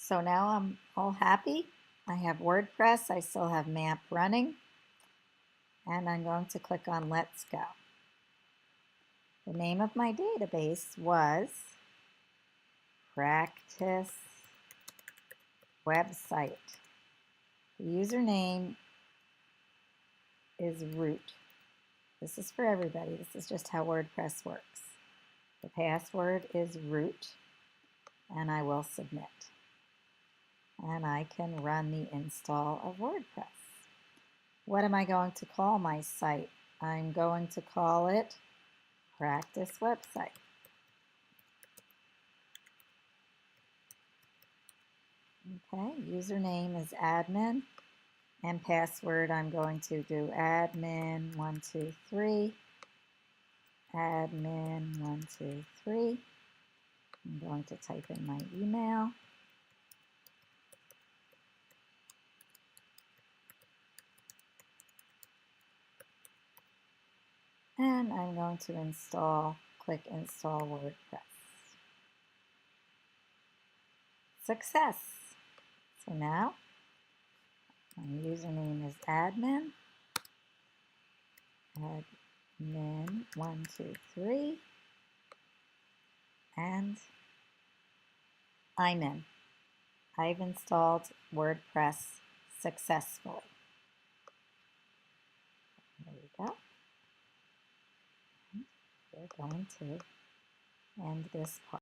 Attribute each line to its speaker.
Speaker 1: So now I'm all happy. I have WordPress, I still have MAMP running, and I'm going to click on Let's Go. The name of my database was Practice Website. The username is root. This is for everybody. This is just how WordPress works. The password is root, and I will submit. And I can run the install of WordPress. What am I going to call my site? I'm going to call it Practice Website. Okay, username is admin, and password I'm going to do admin123, admin123. I'm going to type in my email. And I'm going to click Install WordPress. Success! So now, my username is admin123, and I'm in. I've installed WordPress successfully. There we go. We're going to end this part.